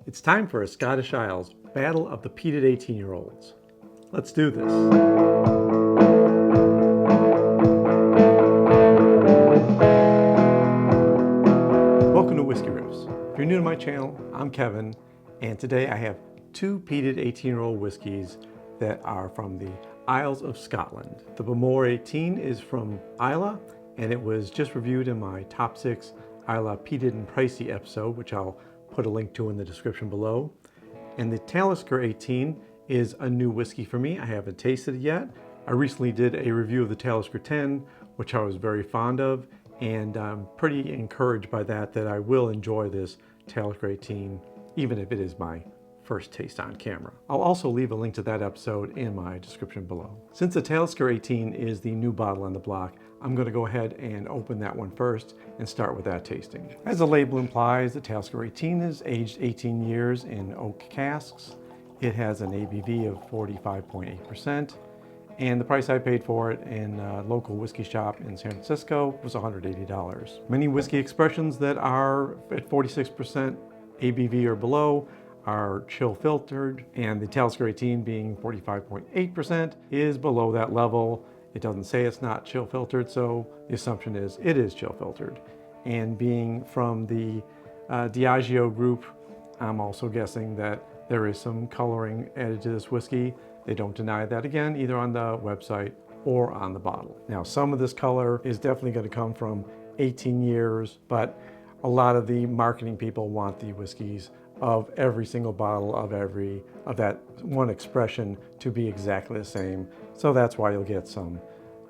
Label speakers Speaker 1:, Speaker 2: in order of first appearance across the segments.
Speaker 1: It's time for a Scottish Isles Battle of the Peated 18-year-olds. Let's do this. Welcome to Whisky Riffs. If you're new to my channel, I'm Kevin, and today I have two peated 18-year-old whiskies that are from the Isles of Scotland. The Bowmore 18 is from Islay, and it was just reviewed in my top 6 Islay Peated and Pricey episode, which I'll put a link to in the description below. And the Talisker 18 is a new whiskey for me. I haven't tasted it yet. I recently did a review of the Talisker 10, which I was very fond of, and I'm pretty encouraged by that I will enjoy this Talisker 18, even if it is my first taste on camera. I'll also leave a link to that episode in my description below. Since the Talisker 18 is the new bottle on the block, I'm going to go ahead and open that one first and start with that tasting. As the label implies, the Talisker 18 is aged 18 years in oak casks. It has an ABV of 45.8%, and the price I paid for it in a local whiskey shop in San Francisco was $180. Many whiskey expressions that are at 46% ABV or below are chill filtered, and the Talisker 18 being 45.8% is below that level. It doesn't say it's not chill filtered, so the assumption is it is chill filtered. And being from the Diageo group, I'm also guessing that there is some coloring added to this whiskey. They don't deny that, again, either on the website or on the bottle. Now, some of this color is definitely going to come from 18 years, but a lot of the marketing people want the whiskeys of every single bottle of that one expression to be exactly the same. So that's why you'll get some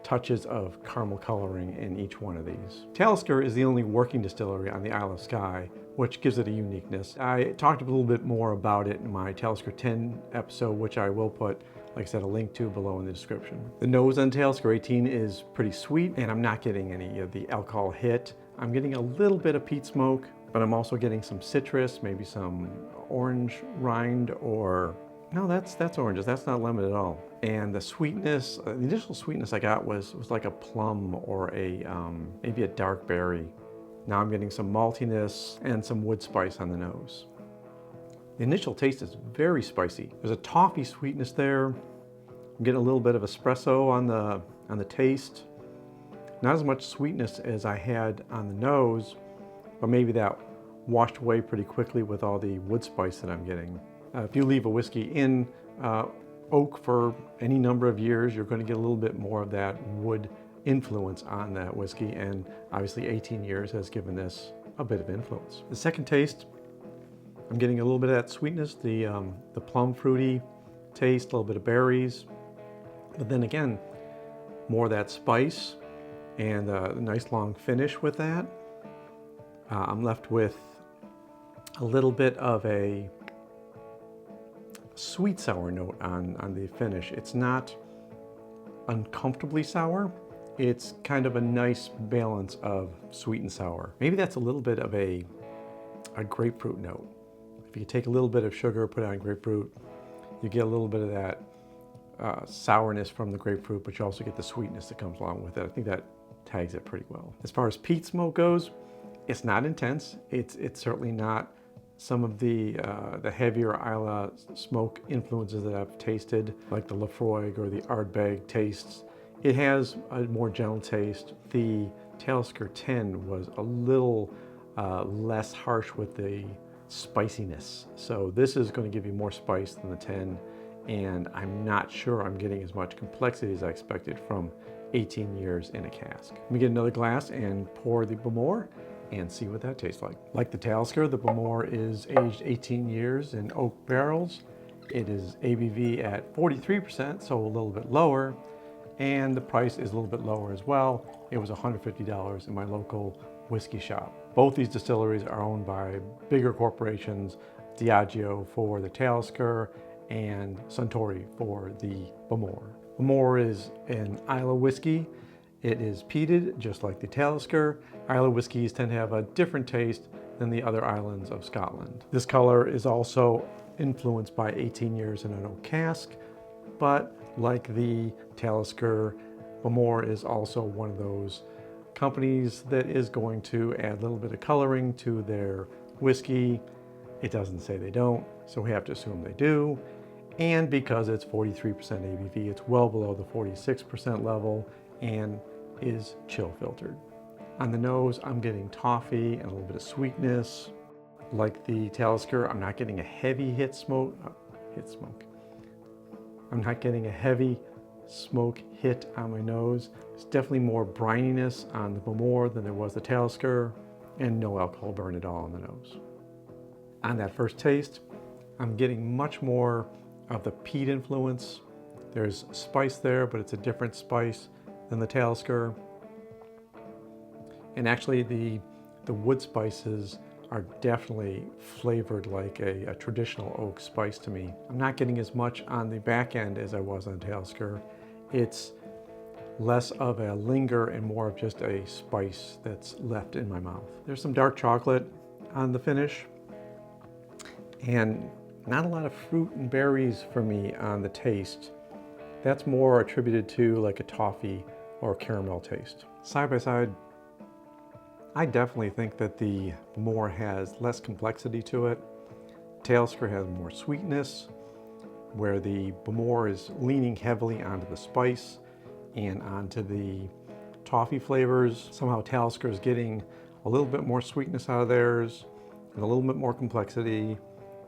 Speaker 1: touches of caramel coloring in each one of these. Talisker is the only working distillery on the Isle of Skye, which gives it a uniqueness. I talked a little bit more about it in my Talisker 10 episode, which I will put, like I said, a link to below in the description. The nose on Talisker 18 is pretty sweet, and I'm not getting any of the alcohol hit. I'm getting a little bit of peat smoke, but I'm also getting some citrus, maybe some orange rind, or no, that's oranges. That's not lemon at all. And the sweetness, the initial sweetness I got was like a plum or a maybe a dark berry. Now I'm getting some maltiness and some wood spice on the nose. The initial taste is very spicy. There's a toffee sweetness there. I'm getting a little bit of espresso on the taste. Not as much sweetness as I had on the nose, but maybe that washed away pretty quickly with all the wood spice that I'm getting. If you leave a whiskey in oak for any number of years, you're going to get a little bit more of that wood influence on that whiskey, and obviously 18 years has given this a bit of influence. The second taste, I'm getting a little bit of that sweetness, the plum fruity taste, a little bit of berries, but then again, more of that spice and a nice long finish with that. I'm left with a little bit of a sweet sour note on the finish. It's not uncomfortably sour. It's kind of a nice balance of sweet and sour. Maybe that's a little bit of a grapefruit note. If you take a little bit of sugar, put it on grapefruit, you get a little bit of that sourness from the grapefruit, but you also get the sweetness that comes along with it. I think that tags it pretty well. As far as peat smoke goes, it's not intense. It's certainly not some of the heavier Islay smoke influences that I've tasted, like the Laphroaig or the Ardbeg tastes. It has a more gentle taste. The Talisker 10 was a little less harsh with the spiciness. So this is going to give you more spice than the 10, and I'm not sure I'm getting as much complexity as I expected from 18 years in a cask. Let me get another glass and pour the Bowmore and see what that tastes like. Like the Talisker, the Bowmore is aged 18 years in oak barrels. It is ABV at 43%, so a little bit lower, and the price is a little bit lower as well. It was $150 in my local whiskey shop. Both these distilleries are owned by bigger corporations, Diageo for the Talisker and Suntory for the Bowmore. Bowmore is an Islay whiskey. It is peated, just like the Talisker. Islay whiskeys tend to have a different taste than the other islands of Scotland. This color is also influenced by 18 years in an oak cask, but like the Talisker, Bowmore is also one of those companies that is going to add a little bit of coloring to their whiskey It doesn't say they don't, so we have to assume they do. And because it's 43% ABV, it's well below the 46% level and is chill filtered. On the nose, I'm getting toffee and a little bit of sweetness. Like the Talisker, I'm not getting a heavy I'm not getting a heavy smoke hit on my nose. There's definitely more brininess on the Bowmore than there was the Talisker, and no alcohol burn at all on the nose. On that first taste, I'm getting much more of the peat influence. There's spice there, but it's a different spice than the Talisker. And actually the wood spices are definitely flavored like a traditional oak spice to me. I'm not getting as much on the back end as I was on the Talisker. It's less of a linger and more of just a spice that's left in my mouth. There's some dark chocolate on the finish and not a lot of fruit and berries for me on the taste. That's more attributed to like a toffee or caramel taste. Side by side, I definitely think that the Bowmore has less complexity to it. Talisker has more sweetness, where the Bowmore is leaning heavily onto the spice and onto the toffee flavors. Somehow Talisker is getting a little bit more sweetness out of theirs and a little bit more complexity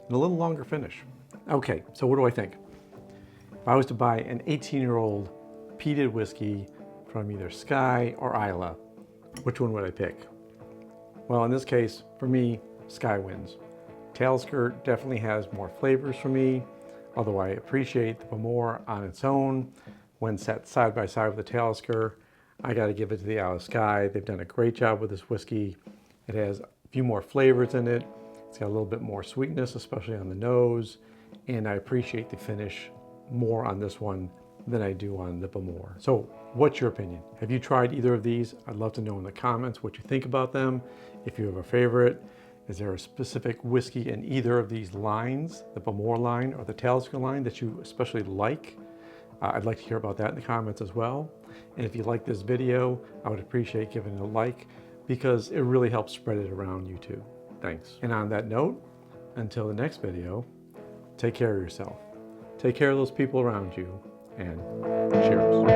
Speaker 1: and a little longer finish. Okay, so what do I think? If I was to buy an 18-year-old peated whiskey from either Skye or Islay, which one would I pick? Well, in this case, for me, Skye wins. Talisker definitely has more flavors for me, although I appreciate the Bowmore on its own. When set side by side with the Talisker, I gotta give it to the Isle of Skye. They've done a great job with this whiskey. It has a few more flavors in it. It's got a little bit more sweetness, especially on the nose, and I appreciate the finish more on this one than I do on the Bowmore. So what's your opinion? Have you tried either of these? I'd love to know in the comments what you think about them. If you have a favorite, is there a specific whiskey in either of these lines, the Bowmore line or the Talisker line, that you especially like? I'd like to hear about that in the comments as well. And if you like this video, I would appreciate giving it a like because it really helps spread it around YouTube. Thanks. And on that note, until the next video, take care of yourself. Take care of those people around you, and cheers.